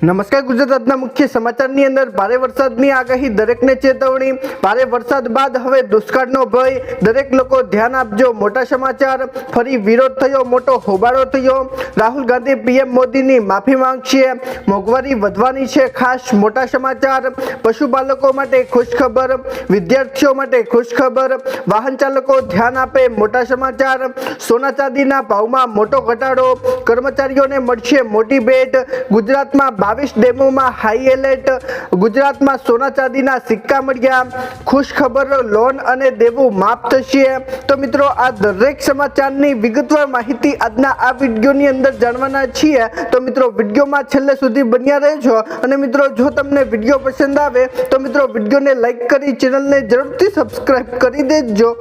નમસ્કાર ગુજરાતના મુખ્ય સમાચારની અંદર ભારે વરસાદની આગાહી, દરેકને ચેતવણી। ભારે વરસાદ બાદ હવે દુષ્કાળનો ભય, દરેક લોકો ધ્યાન આપજો। મોટા સમાચાર, ફરી વિરોધ થયો, મોટો હોબાળો થયો। રાહુલ ગાંધી પીએમ મોદીની માફી માંગશે, મોંઘવારી વધવાની છે ખાસ મોટા સમાચાર। પશુપાલકો માટે ખુશખબર, વિદ્યાર્થીઓ માટે ખુશખબર, વાહન ચાલકો ધ્યાન આપે મોટા સમાચાર। સોના ચાંદીના ભાવમાં મોટો ઘટાડો, કર્મચારીઓને મળશે મોટી ભેટ। ગુજરાતમાં 22 ડેમોમાં હાઈ એલર્ટ, ગુજરાતમાં સોના ચાંદીના સિક્કા મળ્યા। ખુશ ખબર, લોન અને દેવું માફ થશે। તો મિત્રો, આ દરેક સમાચારની વિગતવાર માહિતી આજના આ વિડીયોની અંદર જાણવાના છીએ। તો મિત્રો, વિડીયોમાં છેલ્લે સુધી બન્યા રહેજો। અને મિત્રો, જો તમને વિડીયો પસંદ આવે તો મિત્રો વિડીયોને લાઈક કરી ચેનલને જરૂરથી સબસ્ક્રાઇબ કરી દેજો।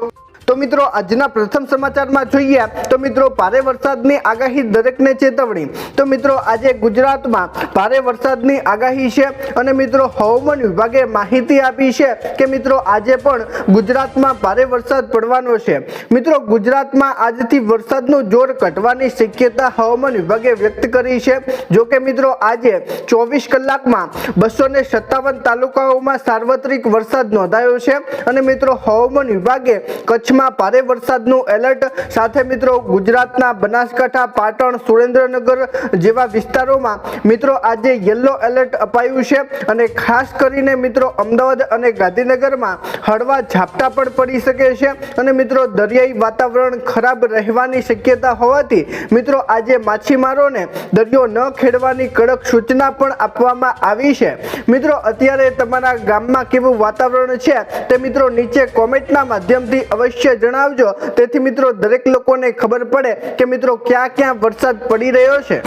તો મિત્રો, આજના પ્રથમ સમાચારમાં જોઈએ તો મિત્રો, ભારે વરસાદની આગાહી, દરેકને ચેતવણી। તો મિત્રો, આજે ગુજરાતમાં ભારે વરસાદની આગાહી છે અને મિત્રો હવામાન વિભાગે માહિતી આપી છે કે મિત્રો આજે પણ ગુજરાતમાં ભારે વરસાદ પડવાનો છે। મિત્રો, ગુજરાતમાં આજથી વરસાદનું જોર ઘટવાની શક્યતા હવામાન વિભાગે વ્યક્ત કરી છે। જો કે મિત્રો, આજે 24 કલાકમાં 257 તાલુકાઓમાં સાર્વત્રિક વરસાદ નોંધાયો છે અને મિત્રો હવામાન વિભાગે કચ્છમાં ભારે વરસાદનું એલર્ટ સાથે મિત્રો ગુજરાતના બનાસકાંઠા, પાટણ, સુરેન્દ્રનગર જેવા વિસ્તારોમાં મિત્રો આજે યલો એલર્ટ અપાયું છે અને ખાસ કરીને મિત્રો અમદાવાદ અને ગાંધીનગરમાં હળવા ઝાપટા પણ પડી શકે છે અને મિત્રો દરિયાઈ વાતાવરણ ખરાબ રહેવાની શક્યતા હોવાથી મિત્રો આજે માછીમારોને દરિયો ન ખેડવાની કડક સૂચના પણ આપવામાં આવી છે। મિત્રો, અત્યારે તમારા ગામમાં કેવું વાતાવરણ છે તે મિત્રો નીચે કોમેન્ટના માધ્યમથી અવશ્ય જણાવજો, તેથી મિત્રો દરેક લોકોને ખબર પડે કે મિત્રો ક્યાં ક્યાં વરસાદ પડી રહ્યો છે।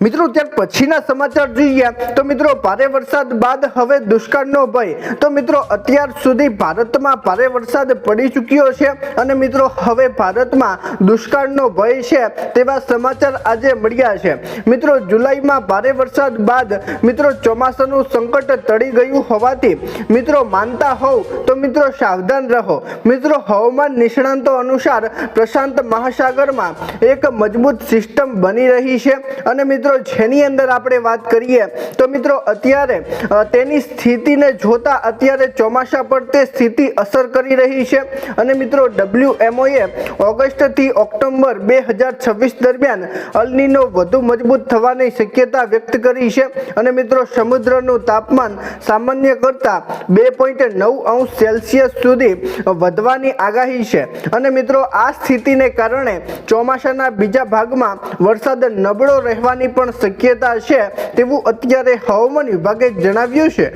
મિત્રો, ત્યાર પછીના સમાચાર જોઈએ તો મિત્રો, ભારે વરસાદ બાદ હવે દુષ્કાળનો ભય। તો મિત્રો, અત્યાર સુધી ભારતમાં ભારે વરસાદ પડી ચૂક્યો છે અને મિત્રો હવે ભારતમાં દુષ્કાળનો ભય છે તેવા સમાચાર આજે મળ્યા છે। મિત્રો, જુલાઈમાં ભારે વરસાદ બાદ મિત્રો ચોમાસાનું સંકટ ટળી ગયું હોવાથી મિત્રો માનતા હોવ તો મિત્રો સાવધાન રહો। મિત્રો, હવામાન નિષ્ણાંતો અનુસાર પ્રશાંત મહાસાગરમાં એક મજબૂત સિસ્ટમ બની રહી છે અને મિત્રો જેની અંદર આપણે વાત કરીએ તો મિત્રો અત્યારે તેની સ્થિતિને જોતા અત્યારે ચોમાસા પર તે સ્થિતિ અસર કરી રહી છે અને મિત્રો WMOએ ઓગસ્ટથી ઓક્ટોબર 2026 દરમિયાન અલ-નીનો વધુ મજબૂત થવાની શક્યતા વ્યક્ત કરી છે અને મિત્રો સમુદ્રનું તાપમાન સામાન્ય કરતાં 2.9 અંશ સેલ્સિયસ સુધી વધવાની આગાહી છે અને મિત્રો આ સ્થિતિને કારણે ચોમાસાના બીજા ભાગમાં વરસાદ નબળો રહેવાની પણ શક્યતા છે તેવું અત્યારે હવામાન વિભાગે જણાવ્યું છે।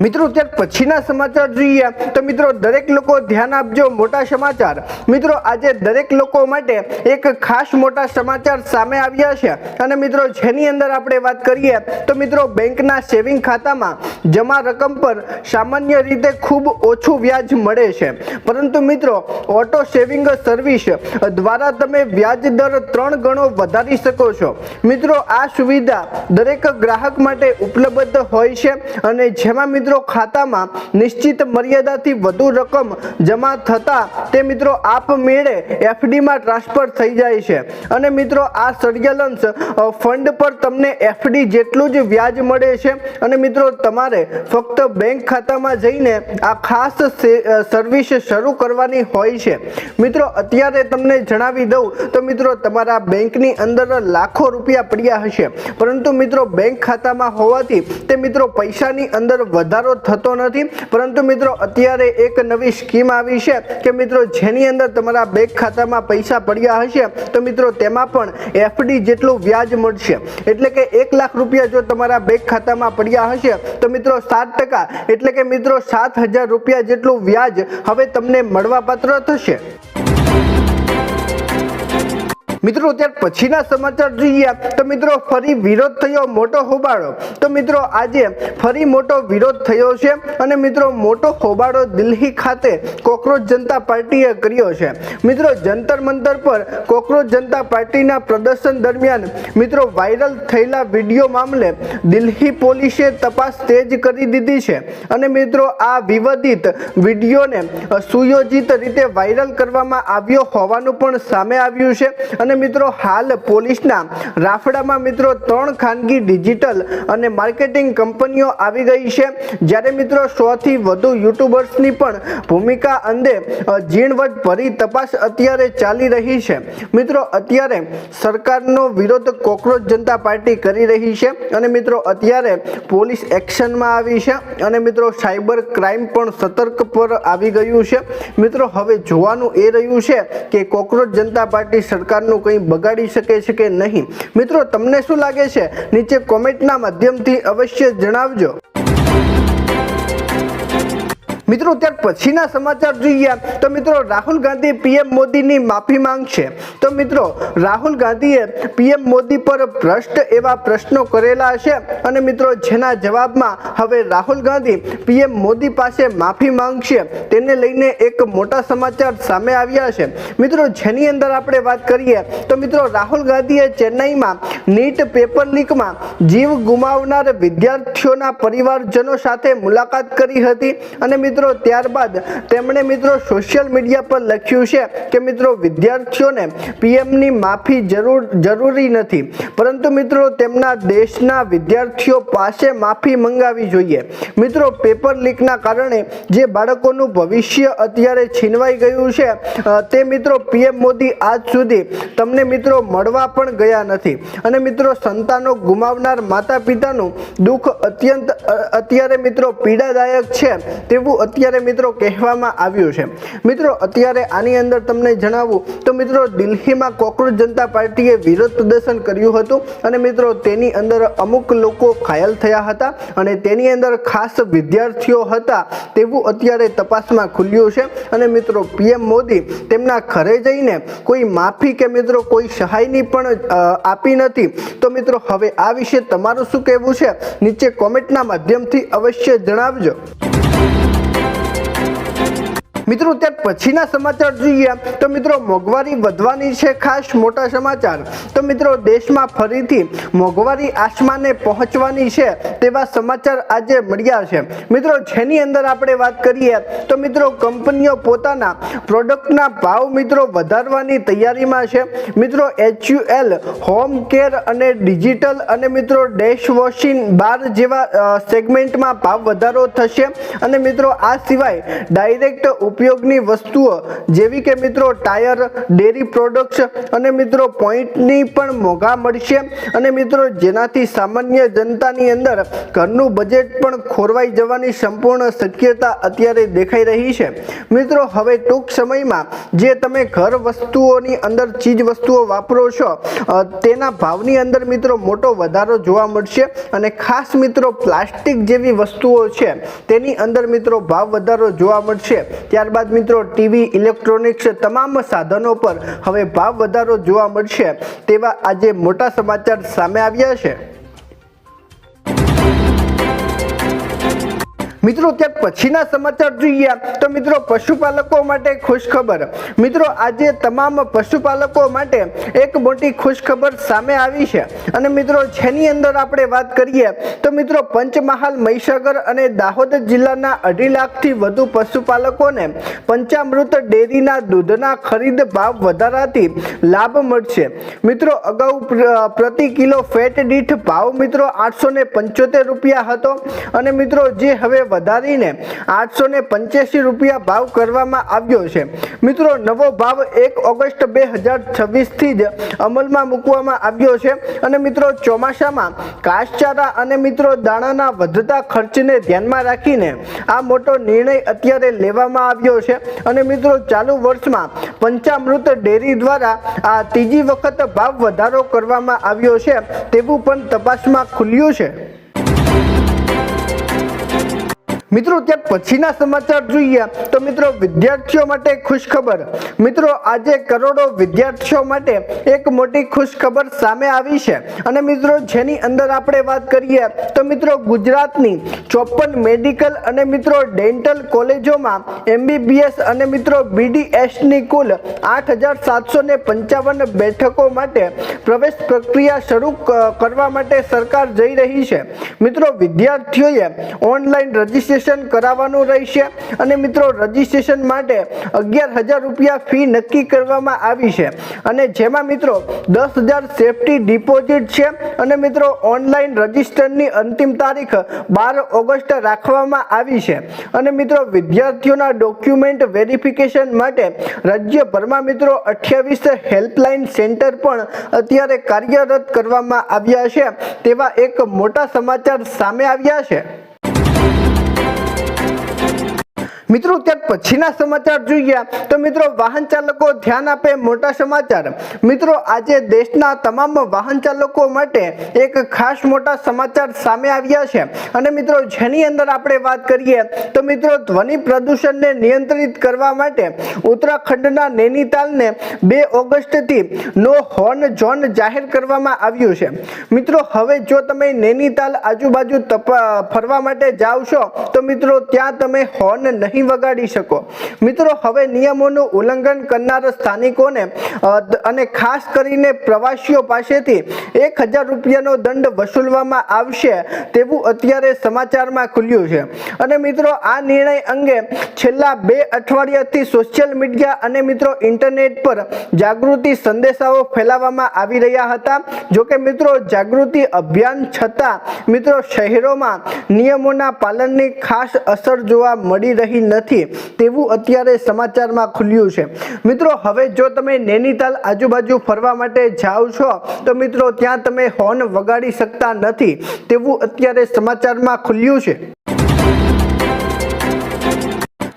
મિત્રો, ત્યાર પછીના સમાચાર જોઈએ તો મિત્રો દરેક લોકો ધ્યાન આપજો મોટા સમાચાર। મિત્રો, આજે દરેક લોકો માટે એક ખાસ મોટા સમાચાર સામે આવ્યા છે અને મિત્રો જેની અંદર આપણે વાત કરીએ તો મિત્રો બેંકના સેવિંગ ખાતામાં જમા રકમ પર સામાન્ય રીતે ખૂબ ઓછું વ્યાજ મળે છે, પરંતુ મિત્રો ઓટો સેવિંગ સર્વિસ દ્વારા તમે વ્યાજ દર 3 ગણો વધારી શકો છો। મિત્રો, આ સુવિધા દરેક ગ્રાહક માટે ઉપલબ્ધ હોય છે અને જેમાં મિત્રો ખાતામાં નિશ્ચિત મર્યાદાથી વધુ રકમ જમા થતા તે મિત્રો આપમેળે FD માં ટ્રાન્સફર થઈ જાય છે અને મિત્રો આ સર્વેલન્સ ફંડ પર તમને FD જેટલું જ વ્યાજ મળે છે અને મિત્રો તમારે ફક્ત બેંક ખાતામાં જઈને આ ખાસ સર્વિસ શરૂ કરવાની હોય છે। મિત્રો, અત્યારે તમને જણાવી દઉં તો મિત્રો તમારા બેંકની અંદર લાખો રૂપિયા પડ્યા હશે, પરંતુ મિત્રો બેંક ખાતામાં હોવાથી તે મિત્રો પૈસાની અંદર વધારો થતો નથી, પરંતુ મિત્રો અત્યારે એક નવી સ્કીમ આવી છે કે મિત્રો જેની અંદર તમારા બેંક ખાતામાં પૈસા પડ્યા હશે તો મિત્રો તેમાં પણ FD જેટલું વ્યાજ મળશે। એટલે કે 1 લાખ રૂપિયા જો તમારા બેંક ખાતામાં પડ્યા હશે તો મિત્રો 7% એટલે કે મિત્રો 7,000 રૂપિયા જેટલું વ્યાજ હવે તમને મળવાપાત્ર થશે। મિત્રો, ત્યાર પછીના સમાચાર જોઈએ તો મિત્રો ફરી વિરોધ થયો, મોટો હોબાળો। તો મિત્રો આજે ફરી મોટો વિરોધ થયો છે અને મિત્રો મોટો હોબાળો દિલ્હી ખાતે કોકરોચ જનતા પાર્ટીએ કર્યો છે। મિત્રો, જંતર મંતર પર કોકરોચ જનતા પાર્ટીના પ્રદર્શન દરમિયાન મિત્રો વાયરલ થયેલા વિડીયો મામલે દિલ્હી પોલીસે તપાસ તેજ કરી દીધી છે અને મિત્રો આ વિવાદિત વિડીયોને સુયોજિત રીતે વાયરલ કરવામાં આવ્યો હોવાનું પણ સામે આવ્યું છે અને મિત્રો હાલ પોલીસના રાફડામાં મિત્રો 3 ખાનગી ડિજિટલ અને માર્કેટિંગ કંપનીઓ આવી ગઈ છે, જ્યારે મિત્રો 100 થી વધુ યુટ્યુબર્સની પણ ભૂમિકા અંગે ઝીણવટ ભરી તપાસ અત્યારે ચાલી રહી છે। મિત્રો અત્યારે સરકારનો વિરોધ કોકરોચ જનતા પાર્ટી કરી રહી છે અને મિત્રો અત્યારે પોલીસ એક્શનમાં આવી છે અને મિત્રો સાયબર ક્રાઇમ પણ સતર્ક પર આવી ગયું છે। મિત્રો હવે જોવાનું એ રહ્યું છે કે કોકરોચ જનતા પાર્ટી સરકારનું કંઈ બગાડી શકે છે કે નહીં। મિત્રો તમને શું લાગે છે નીચે કોમેન્ટના માધ્યમથી અવશ્ય જણાવજો। મિત્રો ત્યાર પછીના સમાચાર જોઈએ તો મિત્રો રાહુલ ગાંધી પીએમ મોદીની માફી માંગશે। તો મિત્રો રાહુલ ગાંધીએ પીએમ મોદી પર ભ્રષ્ટ એવા પ્રશ્નો કરેલા છે અને મિત્રો જેના જવાબમાં હવે રાહુલ ગાંધી પીએમ મોદી પાસે માફી માંગશે, તેને લઈને એક મોટા સમાચાર સામે આવ્યા છે। મિત્રો જેની અંદર આપણે વાત કરીએ તો મિત્રો રાહુલ ગાંધીએ ચેન્નઈમાં નીટ પેપર લીકમાં જીવ ગુમાવનાર વિદ્યાર્થીઓના પરિવારજનો સાથે મુલાકાત કરી હતી અને મિત્રો ત્યારબાદ તેમણે મિત્રો સોશિયલ મીડિયા પર લખ્યું છે કે મિત્રો વિદ્યાર્થીઓને પીએમની માફી જરૂરી નથી, પરંતુ મિત્રો તેમના દેશના વિદ્યાર્થીઓ પાસે માફી મંગાવી જોઈએ। મિત્રો પેપર લીકના કારણે જે બાળકોનું ભવિષ્ય અત્યારે છીનવાઈ ગયું છે તે મિત્રો પીએમ મોદી આજ સુધી તમને મિત્રો મળવા પણ ગયા નથી અને મિત્રો સંતાનો ગુમાવનાર માતા પિતાનું દુઃખ અત્યારે મિત્રો પીડાદાયક છે તેવું અત્યારે મિત્રો કહેવામાં આવ્યું છે। મિત્રો અત્યારે આની અંદર તમને જણાવું તો મિત્રો દિલ્હીમાં કોકરોચ જનતા પાર્ટીએ વિરોધ પ્રદર્શન કર્યું હતું અને મિત્રો તેની અંદર અમુક લોકો ઘાયલ થયા હતા અને તેની અંદર ખાસ વિદ્યાર્થીઓ હતા તેવું અત્યારે તપાસમાં ખુલ્યું છે અને મિત્રો પીએમ મોદી તેમના ઘરે જઈને કોઈ માફી કે મિત્રો કોઈ સહાયની પણ આપી નથી। તો મિત્રો હવે આ વિશે તમારું શું કહેવું છે નીચે કોમેન્ટના માધ્યમથી અવશ્ય જણાવજો। મિત્રો ત્યાર પછીના સમાચાર જોઈએ તો મિત્રો મોંઘવારી વધવાની છે ખાસ મોટા સમાચાર। તો મિત્રો દેશમાં ફરીથી મોંઘવારી આસમાને પહોંચવાની છે તેવા સમાચાર આજે મળ્યા છે। મિત્રો જેની અંદર આપણે વાત કરીએ તો મિત્રો કંપનીઓ પોતાના પ્રોડક્ટના ભાવ મિત્રો વધારવાની તૈયારીમાં છે। મિત્રો HUL, હોમ કેર અને ડિજિટલ અને મિત્રો ડેશવોશિંગ બાર જેવા સેગમેન્ટમાં ભાવ વધારો થશે અને મિત્રો આ સિવાય ડાયરેક્ટ ઉપયોગની વસ્તુઓ જેવી કે મિત્રો ટાયર, ડેરી પ્રોડક્ટ્સ અને મિત્રો પોઈન્ટની પણ મોંઘા મળશે અને મિત્રો જેનાથી સામાન્ય જનતાની અંદર ઘરનું બજેટ પણ ખોરવાઈ જવાની સંપૂર્ણ શક્યતા અત્યારે દેખાઈ રહી છે। મિત્રો હવે ટૂંક સમયમાં જે તમે ઘર વસ્તુઓની અંદર ચીજ વસ્તુઓ વાપરો છો તેના ભાવની અંદર મિત્રો મોટો વધારો જોવા મળશે અને ખાસ મિત્રો પ્લાસ્ટિક જેવી વસ્તુઓ છે તેની અંદર મિત્રો ભાવ વધારો જોવા મળશે। ત્યારબાદ મિત્રો ટીવી, ઇલેક્ટ્રોનિક્સ તમામ સાધનો પર હવે ભાવ વધારો જોવા મળશે તેવા આજે મોટા સમાચાર સામે આવ્યા છે। મિત્રો ત્યાર પછીના સમાચાર જોઈએ તો મિત્રો પશુપાલકો માટે ખુશખબર। મિત્રો આજે તમામ પશુપાલકો માટે એક મોટી ખુશખબર સામે આવી છે અને મિત્રો જેની અંદર આપણે વાત કરીએ તો મિત્રો પંચમહાલ, મહીસાગર અને દાહોદ જિલ્લાના 2.5 લાખથી વધુ પશુપાલકોને પંચામૃત ડેરીના દૂધના ખરીદ ભાવ વધારાથી લાભ મળશે। મિત્રો અગાઉ પ્રતિ કિલો ફેટ દીઠ ભાવ મિત્રો 875 રૂપિયા હતો અને મિત્રો જે હવે વધારીને 885 રૂપિયા ભાવ કરવામાં આવ્યો છે। મિત્રો નવો ભાવ 1 ઓગસ્ટ 2026 થી જ અમલમાં મૂકવામાં આવ્યો છે અને મિત્રો ચોમાસામાં ઘાસચારા અને મિત્રો દાણાના વધતા ખર્ચને ધ્યાનમાં રાખીને આ મોટો નિર્ણય અત્યારે લેવામાં આવ્યો છે અને મિત્રો ચાલુ વર્ષમાં પંચામૃત ડેરી દ્વારા આ ત્રીજી વખત ભાવ વધારો કરવામાં આવ્યો છે તેવું પણ તપાસમાં ખુલ્યું છે। મિત્રો ત્યાર પછીના સમાચાર જોઈએ તો મિત્રો વિદ્યાર્થીઓ માટે ખુશખબર। મિત્રો આજે કરોડો વિદ્યાર્થીઓ માટે એક મોટી ખુશખબર સામે આવી છે અને મિત્રો જેની અંદર આપણે વાત કરીએ તો મિત્રો ગુજરાતની 54 મેડિકલ અને મિત્રો ડેન્ટલ કોલેજોમાં MBBS અને મિત્રો BDSની કુલ 8755 બેઠકો માટે પ્રવેશ પ્રક્રિયા શરૂ કરવા માટે સરકાર જઈ રહી છે। મિત્રો વિદ્યાર્થીઓએ ઓનલાઈન રજીસ્ટ્રેશન રજીસ્ટ્રેશન કરાવવાનું રહેશે અને મિત્રો રજીસ્ટ્રેશન માટે 11,000 રૂપિયા ફી નક્કી કરવામાં આવી છે અને જેમાં મિત્રો 10,000 સેફટી ડિપોઝિટ છે અને મિત્રો ઓનલાઈન રજીસ્ટરની અંતિમ તારીખ 12 ઓગસ્ટ રાખવામાં આવી છે અને મિત્રો વિદ્યાર્થીઓના ડોક્યુમેન્ટ વેરિફિકેશન માટે રાજ્યભરમાં મિત્રો 28 હેલ્પલાઇન સેન્ટર પણ અત્યારે કાર્યરત કરવામાં આવ્યા છે તેવા એક મોટા સમાચાર સામે આવ્યા છે। મિત્રો ત્યાર પછીના સમાચાર જોઈએ તો મિત્રો વાહન ચાલકો ધ્યાન આપે મોટા સમાચાર। મિત્રો આજે દેશના તમામ વાહન ચાલકો માટે એક ખાસ મોટા સમાચાર સામે આવ્યા છે અને મિત્રો જેની અંદર આપણે વાત કરીએ તો મિત્રો ધ્વનિ પ્રદૂષણને નિયંત્રિત કરવા માટે ઉત્તરાખંડના નૈનીતાલને 2 ઓગસ્ટથી નો હોર્ન ઝોન જાહેર કરવામાં આવ્યું છે। મિત્રો હવે જો તમે નૈનીતાલ આજુબાજુ ફરવા માટે જાઓ છો તો મિત્રો ત્યાં તમે હોર્ન નહીં વગાડી શકો। મિત્રો હવે નિયમોનું ઉલ્લંઘન કરનાર સ્થાનિકોને અને ખાસ કરીને પ્રવાસીઓ પાસેથી 1,000 રૂપિયાનો દંડ વસૂલવામાં આવશે તેવું અત્યારે સમાચારમાં ખુલ્યું છે અને મિત્રો આ નિર્ણય અંગે છેલ્લા 2 અઠવાડિયાથી સોશિયલ મીડિયા અને મિત્રો ઇન્ટરનેટ પર જાગૃતિ સંદેશાઓ ફેલાવવામાં આવી રહ્યા હતા। જો કે મિત્રો જાગૃતિ અભિયાન છતાં મિત્રો શહેરોમાં નિયમોના પાલનની ખાસ અસર જોવા મળી રહી નથી તેવું અત્યારે સમાચારમાં ખુલ્યું છે। મિત્રો હવે જો તમે નૈનીતાલ આજુબાજુ ફરવા માટે જાઓ છો તો મિત્રો ત્યાં તમે હોર્ન વગાડી શકતા નથી તેવું અત્યારે સમાચારમાં ખુલ્યું છે।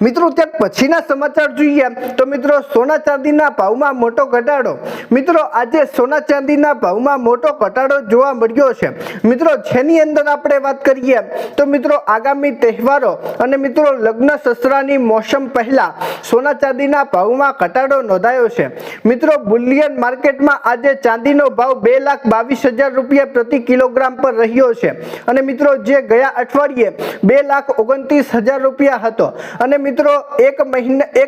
મિત્રો ત્યાર પછીના સમાચાર જોઈએ તો મિત્રો સોના ચાંદીના ભાવમાં મોટો ઘટાડો। મિત્રો આજે સોના ચાંદીના ભાવમાં મોટો ઘટાડો જોવા મળ્યો છે। મિત્રો જેની અંદર આપણે વાત કરીએ તો મિત્રો આગામી તહેવારો અને મિત્રો લગ્ન સસરાની મોસમ પહેલા સોના ચાંદીના ભાવમાં ઘટાડો નોંધાયો છે। મિત્રો બુલિયન માર્કેટમાં આજે ચાંદીનો ભાવ 2,22,000 રૂપિયા પ્રતિ કિલોગ્રામ પર રહ્યો છે અને મિત્રો જે ગયા અઠવાડિયે 2,29,000 રૂપિયા હતો અને મિત્રો એક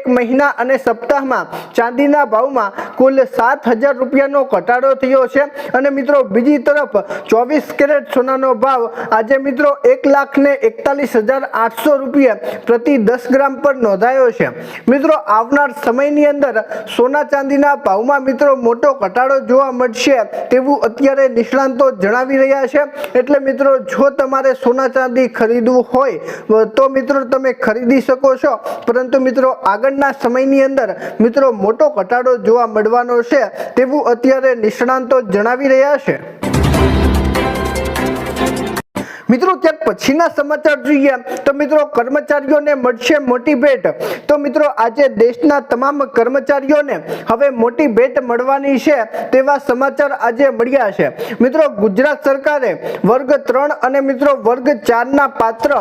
મહિના અને સપ્તાહમાં ચાંદીના ભાવમાં કુલ 7,000 રૂપિયાનો ઘટાડો થયો છે અને મિત્રો બીજી તરફ 24 કેરેટ સોનાનો ભાવ આજે મિત્રો 1,41,800 રૂપિયા પ્રતિ 10 ગ્રામ પર નોંધાયો છે। મિત્રો આવનાર સમયની અંદર સોના ચાંદીના ભાવમાં મિત્રો મોટો ઘટાડો જોવા મળશે તેવું અત્યારે નિષ્ણાંતો જણાવી રહ્યા છે। એટલે મિત્રો જો તમારે સોના ચાંદી ખરીદવું હોય તો મિત્રો તમે ખરીદી શકો છો પરંતુ મિત્રો આગળના સમયની અંદર મિત્રો મોટો ઘટાડો જોવા મળવાનો છે તેવું અત્યારે નિષ્ણાંતો જણાવી રહ્યા છે। મિત્રો ત્યાર પછીના સમાચાર જોઈએ તો મિત્રો કર્મચારીઓને મળશે મોટી ભેટ। તો મિત્રો આજે દેશના તમામ કર્મચારીઓને હવે મોટી ભેટ મળવાની છે તેવા સમાચાર આજે મળ્યા છે। મિત્રો ગુજરાત સરકારે વર્ગ 3 અને મિત્રો વર્ગ 4 ના પાત્ર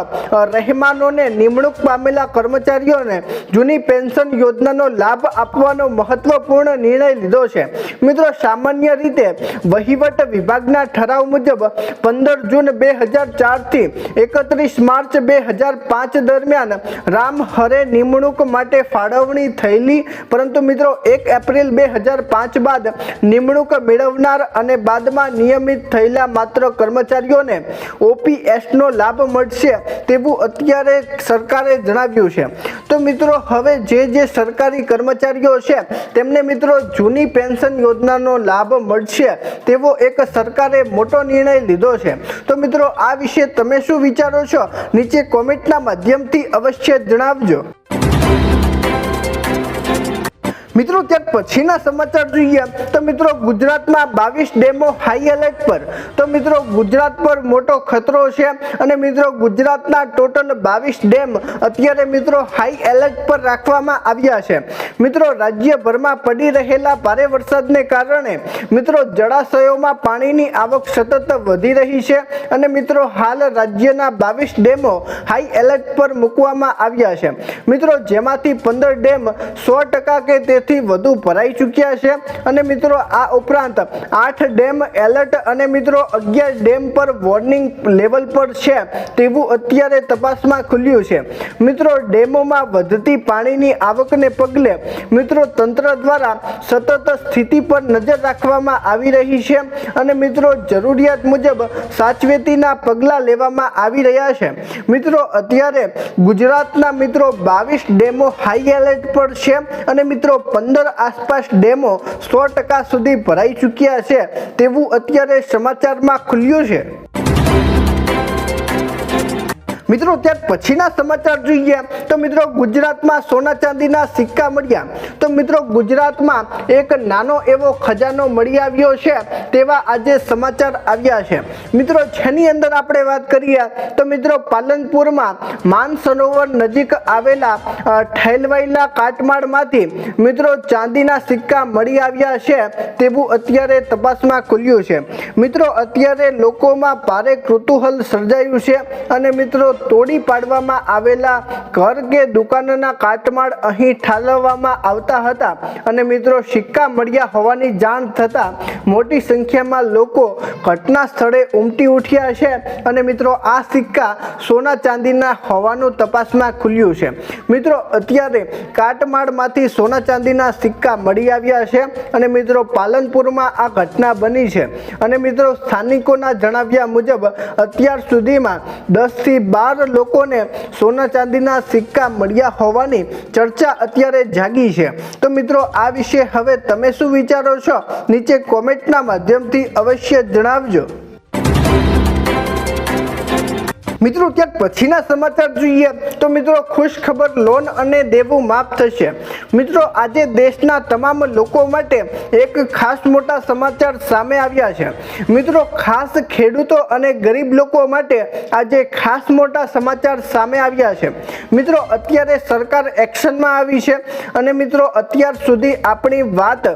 રહેમાનોને નિમણૂક પામેલા કર્મચારીઓને જૂની પેન્શન યોજનાનો લાભ આપવાનો મહત્વપૂર્ણ નિર્ણય લીધો છે। મિત્રો સામાન્ય રીતે વહીવટ વિભાગના ઠરાવ મુજબ 15 જૂન 2004 થી 31 માર્ચ 2005 દરમિયાન રામ હરે નિમણૂક માટે ફાળવણી થયેલી, પરંતુ મિત્રો 1 એપ્રિલ 2005 બાદ નિમણૂક મેળવનાર અને બાદમાં નિયમિત થયેલા માત્ર કર્મચારીઓને ઓપીએસનો લાભ મળશે તેવું અત્યારે સરકારે જણાવ્યું છે। તો મિત્રો હવે જે સરકારી કર્મચારીઓ છે તેમને મિત્રો જૂની પેન્શન યોજનાનો લાભ મળશે તેવો એક સરકારે મોટો નિર્ણય લીધો છે। તો મિત્રો આ વિશે તમે શું વિચારો છો નીચે કોમેન્ટના માધ્યમથી અવશ્ય જણાવજો। મિત્રો ત્યાર પછીના સમાચાર જોઈએ તો મિત્રો ગુજરાતમાં 22 ડેમો હાઈ એલર્ટ પર। તો મિત્રો ગુજરાત પર મોટો ખતરો છે અને મિત્રો ગુજરાતના ટોટલ 22 ડેમ અત્યારે મિત્રો હાઈ એલર્ટ પર રાખવામાં આવ્યા છે। મિત્રો રાજ્યભરમાં પડી રહેલા ભારે વરસાદને કારણે મિત્રો જળાશયોમાં પાણીની આવક સતત વધી રહી છે અને મિત્રો હાલ રાજ્યના 22 ડેમો હાઈ એલર્ટ પર મૂકવામાં આવ્યા છે। મિત્રો જેમાંથી 15 ડેમ 100% કે થી વધુ ભરાઈ ચૂક્યા છે અને મિત્રો આ ઉપરાંત 8 ડેમ એલર્ટ અને મિત્રો 11 ડેમ પર વોર્નિંગ લેવલ પર છે તેવું અત્યારે તપાસમાં ખુલ્યું છે। મિત્રો ડેમોમાં વધતી પાણીની આવકને પગલે મિત્રો તંત્ર દ્વારા સતત સ્થિતિ પર નજર રાખવામાં આવી રહી છે અને મિત્રો જરૂરિયાત મુજબ સાવચેતીના પગલાં લેવામાં આવી રહ્યા છે। મિત્રો અત્યારે ગુજરાતના મિત્રો 22 ડેમો હાઈ એલર્ટ પર છે અને મિત્રો 15 આસપાસ ડેમો 100% સુધી ભરાઈ ચૂક્યા છે તેવું અત્યારે સમાચારમાં ખુલ્યું છે। મિત્રો ત્યાર પછીના સમાચાર જોઈએ તો મિત્રો ગુજરાતમાં સોના ચાંદીના સિક્કા મળ્યા। તો મિત્રો ગુજરાતમાં એક નાનો એવો ખજાનો મળી આવ્યો છે તેવા આજે સમાચાર આવ્યા છે। મિત્રો જેની અંદર આપણે વાત કરીએ તો મિત્રો પાલનપુરમાં માન સરોવર નજીક આવેલા ઠેલવાયેલા કાટમાળમાંથી મિત્રો ચાંદીના સિક્કા મળી આવ્યા છે તેવું અત્યારે તપાસમાં ખુલ્યું છે। મિત્રો અત્યારે લોકોમાં ભારે કુતૂહલ સર્જાયું છે અને મિત્રો તોડી પાડવામાં આવેલા ઘર કે દુકાનના કાટમાળ અહીં ઠાલવવામાં આવતા હતા અને મિત્રો સિક્કા મળ્યા હોવાની જાણ થતાં મોટી સંખ્યામાં લોકો ઘટના સ્થળે ઉમટી ઉઠ્યા છે અને મિત્રો આ સિક્કા સોના ચાંદીના હોવાનું તપાસમાં ખુલ્યું છે। મિત્રો અત્યારે કાટમાળમાંથી સોના ચાંદીના સિક્કા મળી આવ્યા છે અને મિત્રો પાલનપુરમાં આ ઘટના બની છે અને મિત્રો સ્થાનિકોના જણાવ્યા મુજબ અત્યાર સુધીમાં 10 થી 12 લોકોને સોના ચાંદીના સિક્કા મળ્યા હોવાની ચર્ચા અત્યારે જાગી છે। તો મિત્રો આ વિશે હવે તમે શું વિચારો છો નીચે કોમેન્ટના માધ્યમથી અવશ્ય જણાવજો। મિત્રો ત્યાર પછીના સમાચાર જોઈએ તો મિત્રો ખુશ ખબર લોન અને દેવું માફ થશે। મિત્રો આજે દેશના તમામ લોકો માટે એક ખાસ મોટા સમાચાર સામે આવ્યા છે। મિત્રો ખાસ ખેડૂતો અને ગરીબ લોકો માટે આજે ખાસ મોટા સમાચાર સામે આવ્યા છે। મિત્રો અત્યારે સરકાર એક્શનમાં આવી છે અને મિત્રો અત્યાર સુધી આપણી વાત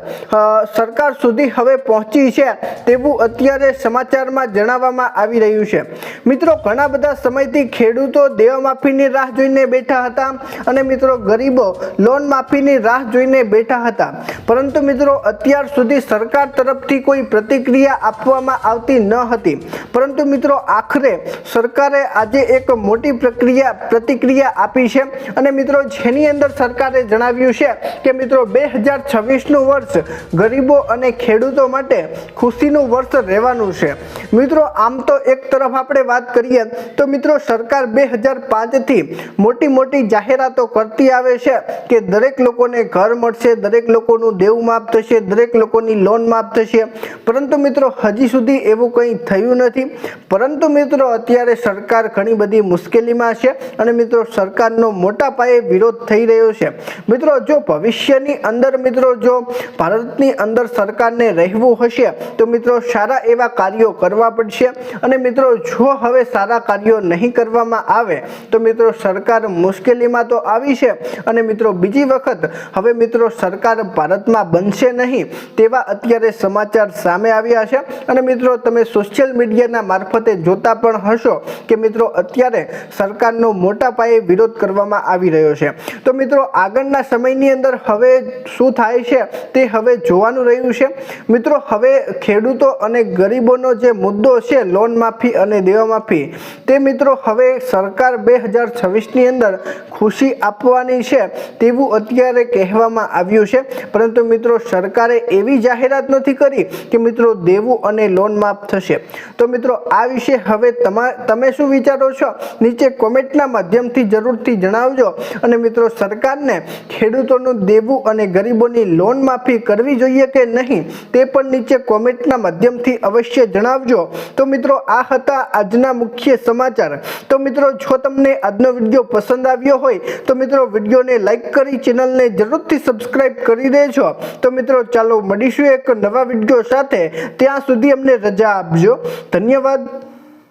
સરકાર સુધી હવે પહોંચી છે તેવું અત્યારે સમાચારમાં જણાવવામાં આવી રહ્યું છે। મિત્રો ઘણા બધા સમયથી ખેડૂતો દેવા માફીની રાહ જોઈને બેઠા હતા અને મિત્રો ગરીબો લોન માફીની રાહ જોઈને બેઠા હતા, પરંતુ મિત્રો અત્યાર સુધી સરકાર તરફથી કોઈ પ્રતિક્રિયા આપવામાં આવતી ન હતી। પરંતુ મિત્રો આખરે સરકારે આજે એક મોટી પ્રતિક્રિયા આપી છે અને મિત્રો જેની અંદર સરકારે જણાવ્યું છે કે મિત્રો 2026નું વર્ષ ગરીબો અને ખેડૂતો માટે ખુશીનું વર્ષ રહેવાનું છે। મિત્રો આમ તો એક તરફ આપણે વાત કરીએ તો મિત્રો સરકાર 2005 થી મોટી જાહેરાતો કરતી આવે છે કે દરેક લોકોને ઘર મળશે, દરેક લોકોનું દેવું માફ થશે, દરેક લોકોની લોન માફ થશે, પરંતુ મિત્રો હજી સુધી એવું કંઈ થયું નથી। પરંતુ મિત્રો અત્યારે સરકાર ઘણી બધી મુશ્કેલીમાં છે અને મિત્રો સરકારનો મોટા પાયે વિરોધ થઈ રહ્યો છે। મિત્રો જો ભવિષ્યની અંદર મિત્રો જો ભારતની અંદર સરકારને રહેવું હશે તો મિત્રો સારા એવા કાર્યો કરવા પડશે અને મિત્રો જો હવે સારા કાર્યો નહીં કરવામાં આવે તો મિત્રો સરકાર મુશ્કેલીમાં તો આવી છે અને મિત્રો બીજી વખત હવે મિત્રો સરકાર ભારતમાં બનશે નહીં તેવા અત્યારે સમાચાર સામે આવ્યા છે અને મિત્રો તમે સોશિયલ મીડિયાના મારફતે જોતા પણ હશો કે મિત્રો અત્યારે સરકારનો મોટા પાયે વિરોધ કરવામાં આવી રહ્યો છે। તો મિત્રો આગળના સમયની અંદર હવે શું થાય છે તે હવે જોવાનું રહ્યું છે। મિત્રો હવે ખેડૂતો અને ગરીબોનો જે મુદ્દો છે લોન માફી અને દેવા માફી તે મિત્રો હવે સરકાર 2026ની અંદર ખુશી આપવાની છે તેવું અત્યારે કહેવામાં આવ્યું છે, પરંતુ મિત્રો સરકારે એવી જાહેરાત નથી કરી કે મિત્રો દેવું અને લોન માફ થશે। તો મિત્રો આ વિશે હવે તમે શું વિચારો છો નીચે કોમેન્ટના માધ્યમથી જરૂરથી જણાવજો અને મિત્રો સરકારને ખેડૂતોનું દેવું અને ગરીબોની લોન માફી કરવી જોઈએ કે નહીં તે પણ નીચે કોમેન્ટના માધ્યમથી અવશ્ય જણાવજો। તો મિત્રો આ હતા આજના મુખ્ય સમાચાર। તો મિત્રો જો તમને આજનો વિડીયો પસંદ આવ્યો હોય તો મિત્રો વિડીયોને લાઈક કરી ચેનલને જરૂરથી સબસ્ક્રાઇબ કરી દેજો। તો મિત્રો ચાલો મળીશું એક નવા વિડીયો સાથે, ત્યાં સુધી અમને રજા આપજો। ધન્યવાદ।